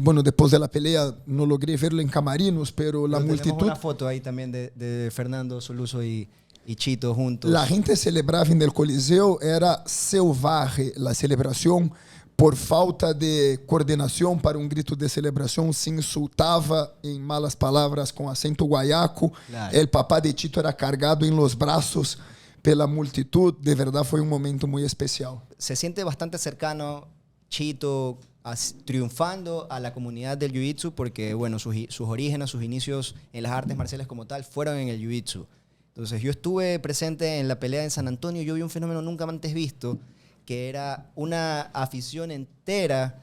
Bueno, después de la pelea no logré verlo en camarinos, pero la multitud... Tenemos una foto ahí también de Fernando Soluço y Chito juntos. La gente celebraba en el Coliseo, era salvaje la celebración. Por falta de coordenación para un grito de celebración, se insultaba en malas palabras con acento guayaco. Claro. El papá de Chito era cargado en los brazos pela multitud. De verdad fue un momento muy especial. Se siente bastante cercano Chito triunfando a la comunidad del jiu-jitsu porque, bueno, sus orígenes, sus inicios en las artes marciales como tal fueron en el jiu-jitsu. Entonces yo estuve presente en la pelea en San Antonio y yo vi un fenómeno nunca antes visto, que era una afición entera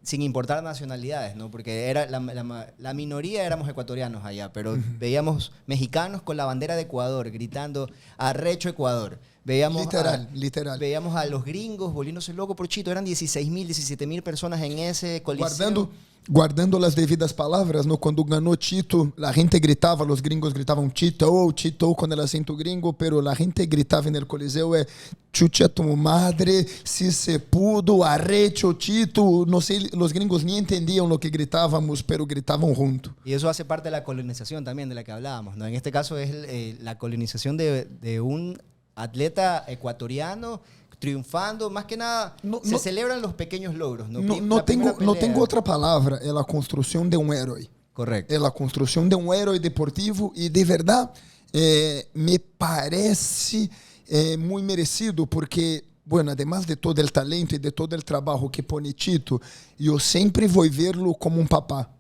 sin importar nacionalidades, ¿no? Porque era la minoría éramos ecuatorianos allá, pero veíamos mexicanos con la bandera de Ecuador gritando "Arrecho Ecuador". Veíamos literal. Veíamos a los gringos volviéndose locos por Chito. Eran 16.000, 17.000 personas en ese coliseo. guardando las devidas palabras, ¿no? Cuando ganó Chito, la gente gritaba, los gringos gritaban Chito, Chito con el acento gringo, pero la gente gritaba en el Coliseo, chucha tu madre, si se pudo, arrecho Chito. No sé, los gringos ni entendían lo que gritábamos, pero gritaban juntos. Y eso hace parte de la colonización también de la que hablábamos, ¿no? En este caso es la colonización de un atleta ecuatoriano triunfando, más que nada, se celebran los pequeños logros. No tengo otra palabra, es la construcción de un héroe. Correcto. Es la construcción de un héroe deportivo y de verdad me parece muy merecido porque, bueno, además de todo el talento y de todo el trabajo que pone Chito, yo siempre voy a verlo como un papá.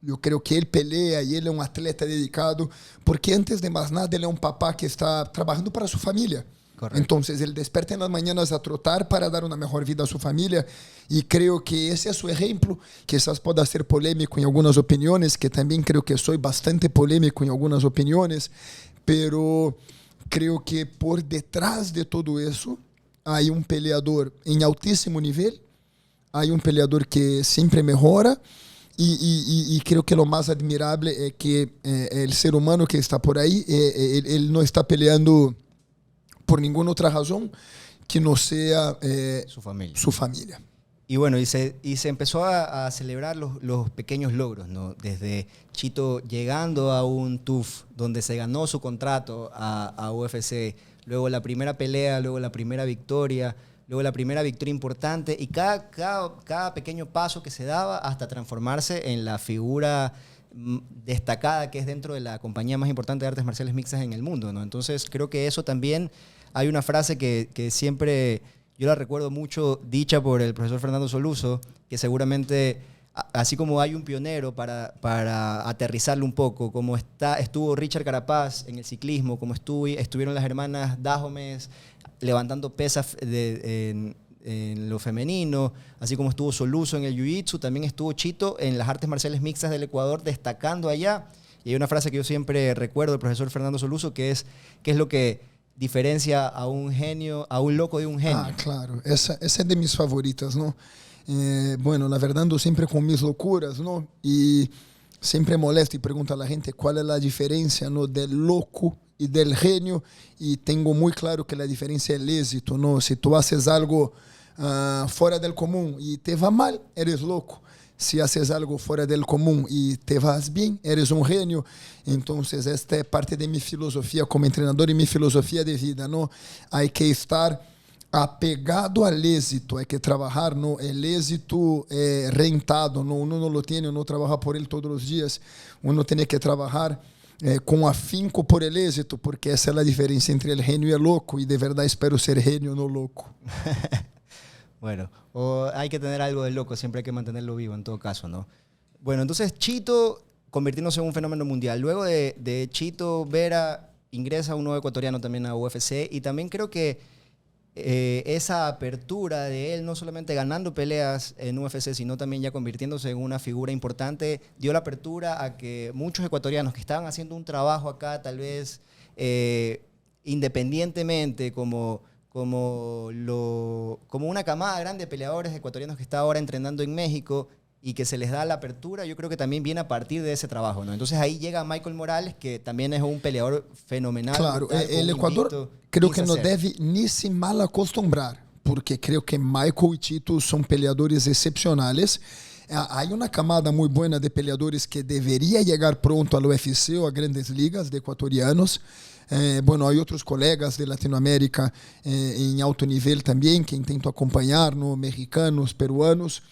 Yo creo que él pelea y él es un atleta dedicado porque antes de más nada él es un papá que está trabajando para su familia. Correcto. Entonces, él despierta en las mañanas a trotar para dar una mejor vida a su familia y creo que ese es su ejemplo. Quizás pueda ser polémico en algunas opiniones, que también creo que soy bastante polémico en algunas opiniones, pero creo que por detrás de todo eso hay un peleador en altísimo nivel, hay un peleador que siempre mejora y creo que lo más admirable es que el ser humano que está por ahí, él no está peleando por ninguna otra razón que no sea su familia. Y bueno, y se empezó a celebrar los pequeños logros, ¿no? Desde Chito llegando a un TUF, donde se ganó su contrato a UFC, luego la primera pelea, luego la primera victoria, luego la primera victoria importante, y cada pequeño paso que se daba hasta transformarse en la figura destacada que es dentro de la compañía más importante de artes marciales mixtas en el mundo, ¿no? Entonces creo que eso también, hay una frase que siempre yo la recuerdo mucho, dicha por el profesor Fernando Soluzo, que seguramente, así como hay un pionero para aterrizarlo un poco, como estuvo Richard Carapaz en el ciclismo, como estuvieron las hermanas Dahomes levantando pesas en lo femenino, así como estuvo Soluzo en el jiu-jitsu, también estuvo Chito en las artes marciales mixtas del Ecuador destacando allá. Y hay una frase que yo siempre recuerdo del profesor Fernando Soluzo, que es lo que diferencia a un genio, a un loco de un genio. Ah, claro, esa es de mis favoritas, ¿no? Bueno, la verdad ando siempre con mis locuras, ¿no? Y siempre molesto y pregunto a la gente cuál es la diferencia, ¿no? Del loco y del genio, y tengo muy claro que la diferencia es el éxito, ¿no? Si tú haces algo fuera del común y te va mal, eres loco. Si haces algo fuera del común y te vas bien, eres un genio. Entonces, esta es parte de mi filosofía como entrenador y mi filosofía de vida, ¿no? Hay que estar apegado al éxito, hay que trabajar, ¿no? El éxito rentado, ¿no? Uno no lo tiene, uno trabaja por él todos los días. Uno tiene que trabajar con afinco por el éxito, porque esa es la diferencia entre el genio y el loco, y de verdad espero ser genio, no loco. Bueno, o hay que tener algo de loco, siempre hay que mantenerlo vivo en todo caso, ¿no? Bueno, entonces Chito convirtiéndose en un fenómeno mundial. Luego de Chito Vera ingresa un nuevo ecuatoriano también a UFC, y también creo que esa apertura de él, no solamente ganando peleas en UFC, sino también ya convirtiéndose en una figura importante, dio la apertura a que muchos ecuatorianos que estaban haciendo un trabajo acá, tal vez independientemente, como una camada grande de peleadores ecuatorianos que está ahora entrenando en México y que se les da la apertura, yo creo que también viene a partir de ese trabajo, ¿no? Entonces ahí llega Michael Morales, que también es un peleador fenomenal. Claro, el Ecuador creo que no debe ni se mal acostumbrar, porque creo que Michael y Chito son peleadores excepcionales. Hay una camada muy buena de peleadores que debería llegar pronto al UFC o a grandes ligas de ecuatorianos. Bueno, hay otros colegas de Latinoamérica en alto nivel también que intento acompañar, ¿no? Mexicanos, peruanos.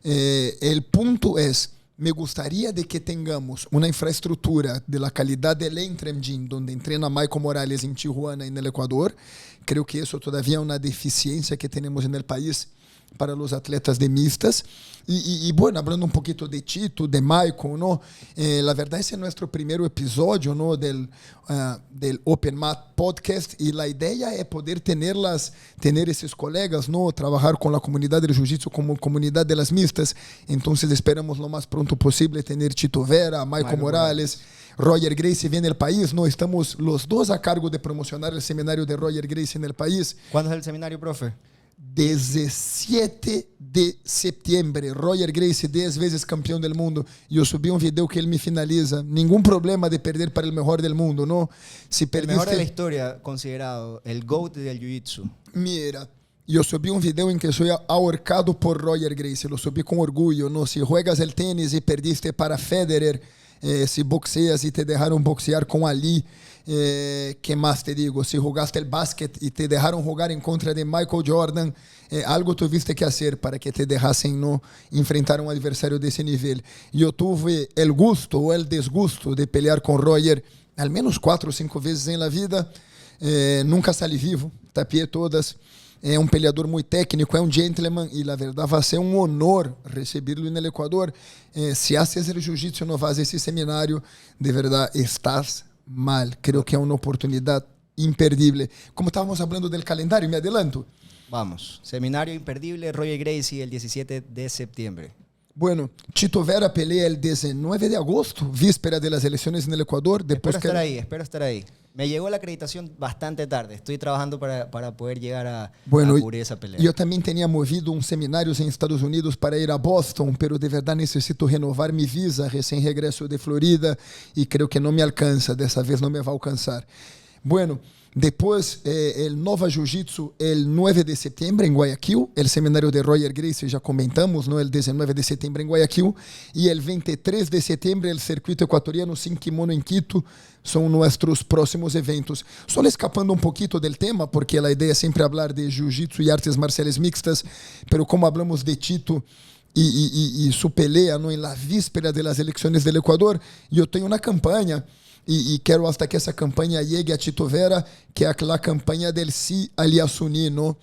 El punto es, me gustaría de que tengamos una infraestructura de la calidad del Entrem Gym, donde entrena Michael Morales en Tijuana, en el Ecuador. Creo que eso todavía es una deficiencia que tenemos en el país para los atletas de mixtas. Y bueno, hablando un poquito de Chito, de Michael, ¿no? La verdad ese es nuestro primer episodio, ¿no? del Open Mat Podcast, y la idea es poder tener esos colegas, ¿no? Trabajar con la comunidad del Jiu-Jitsu como comunidad de las mixtas. Entonces esperamos lo más pronto posible tener Chito Vera, Michael Morales, Roger Gracie viene al país, ¿no? Estamos los dos a cargo de promocionar el seminario de Roger Gracie en el país. ¿Cuándo es el seminario, profe? 17 de septiembre. Roger Gracie, 10 veces campeão del mundo. Eu subi um vídeo que ele me finaliza. Nenhum problema de perder para o melhor del mundo, ¿no? Si el mejor de la historia, considerado el GOAT del Jiu-Jitsu. Mira, eu subi um vídeo em que sou ahorcado por Roger Gracie. Lo subi com orgulho, ¿no? Si juegas el tenis e perdiste para Federer, si boxeas e te dejaron boxear com Ali, que mais te digo? Si jugaste el básquet e te dejaron jugar em contra de Michael Jordan, algo tuviste que hacer para que te dejassem no enfrentar um adversário desse nível. Eu tuve el gusto ou el desgusto de pelear com Roger al menos 4 ou 5 vezes em la vida. Nunca salí vivo, tapié todas. É um peleador muito técnico, é um gentleman e, na verdade, vai ser um honor recebê-lo no Equador. Se haces el jiu-jitsu no vas a esse seminário, de verdade, estás mal. Creo que é uma oportunidade imperdível. Como estávamos falando do calendário, me adelanto. Vamos, seminario imperdible, Roger Gracie, el 17 de septiembre. Bueno, Chito Vera pelea el 19 de agosto, víspera de las elecciones en el Ecuador. Espero estar ahí. Me llegó la acreditación bastante tarde. Estoy trabajando para poder llegar a cubrir esa pelea. Eu também tinha movido uns seminários em Estados Unidos para ir a Boston, pero de verdade necessito renovar mi visa, recém-regresso de Florida, e creio que não me alcança, dessa vez não me vai alcançar. Bueno, depois, el Nova Jiu-Jitsu, el 9 de septiembre en Guayaquil, el seminario de Roger Gracie, ya comentamos, ¿no? El 19 de septiembre en Guayaquil, y el 23 de septiembre el circuito ecuatoriano sin kimono en Quito, son nuestros próximos eventos. Solo escapando un poquito del tema, porque la idea es siempre hablar de Jiu-Jitsu y artes marciales mixtas, pero como hablamos de Chito y su pelea, ¿no? En la víspera de las elecciones del Ecuador, yo tengo una campaña. E quero hasta que essa campanha chegue a Chito Vera, que é a campanha del sí al Yasuni, ¿no?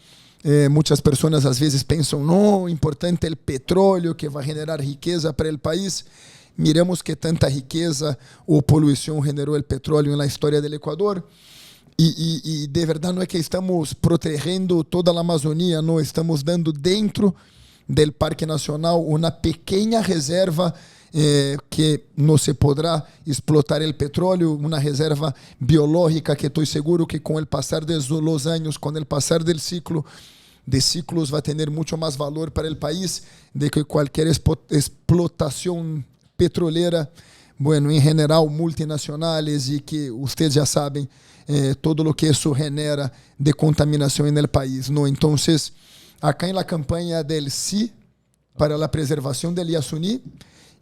Muitas pessoas às vezes pensam, não, importante é o petróleo que vai generar riqueza para o país. Miremos que tanta riqueza ou poluição generou o petróleo na história do Equador. E de verdade não é que estamos protegendo toda a Amazônia, não, estamos dando dentro do Parque Nacional uma pequena reserva que não se poderá explotar o petróleo, uma reserva biológica que estou seguro que com o passar dos anos, com o passar do ciclo, de ciclos, vai ter muito mais valor para o país de que qualquer explotação petrolera, bueno, em geral multinacionais e que vocês já sabem todo o que isso genera de contaminação no país, não? Então, acá em la campanha del sí para a preservação del Yasuni.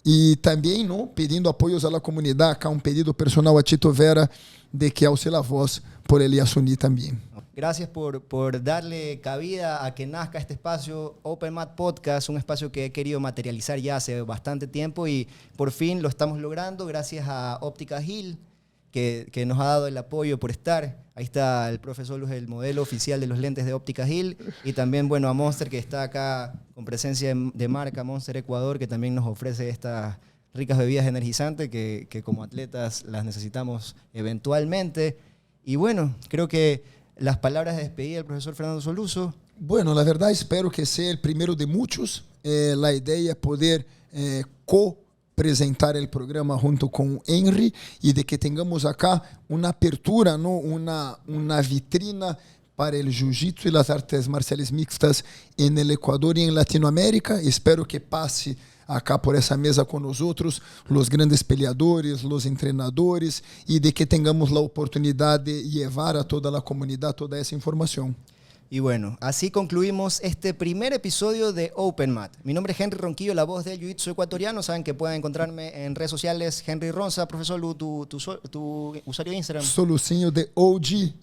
E também, não, pedindo apoios à comunidade, acá um pedido personal a Chito Vera de que alce la voz por el Yasuni também. Gracias por darle cabida a que nazca este espacio Open Mat Podcast, un espacio que he querido materializar ya hace bastante tiempo y por fin lo estamos logrando gracias a Óptica Hill, que nos ha dado el apoyo por estar. Ahí está el profesor Luz, el modelo oficial de los lentes de Óptica Hill. Y también, bueno, a Monster, que está acá con presencia de marca, Monster Ecuador, que también nos ofrece estas ricas bebidas energizantes que como atletas las necesitamos eventualmente. Y bueno, creo que las palabras de despedida del profesor Fernando Soluzo. Bueno, la verdad espero que sea el primero de muchos. La idea es poder apresentar o programa junto com Henry e de que tenhamos acá uma apertura, ¿no? uma vitrina para o jiu-jitsu e as artes marciais mixtas en el Ecuador e en Latinoamérica. Espero que passe acá por essa mesa com nós outros, os grandes peleadores, os treinadores e de que tenhamos a oportunidade de levar a toda a comunidade toda essa informação. Y bueno, así concluimos este primer episodio de Open Mat. Mi nombre es Henry Ronquillo, la voz del Jiu-Jitsu ecuatoriano. Saben que pueden encontrarme en redes sociales. Henry Ronza, profesor Lu, tu usuario de Instagram. Solucinho de OG,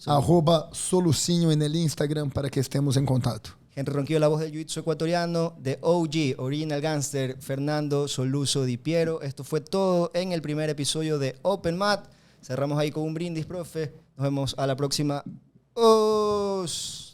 @Solucinho en el Instagram para que estemos en contacto. Henry Ronquillo, la voz del Jiu-Jitsu ecuatoriano, de OG, Original Gangster, Fernando Soluzo Di Piero. Esto fue todo en el primer episodio de Open Mat. Cerramos ahí con un brindis, profe. Nos vemos a la próxima. ¡Os!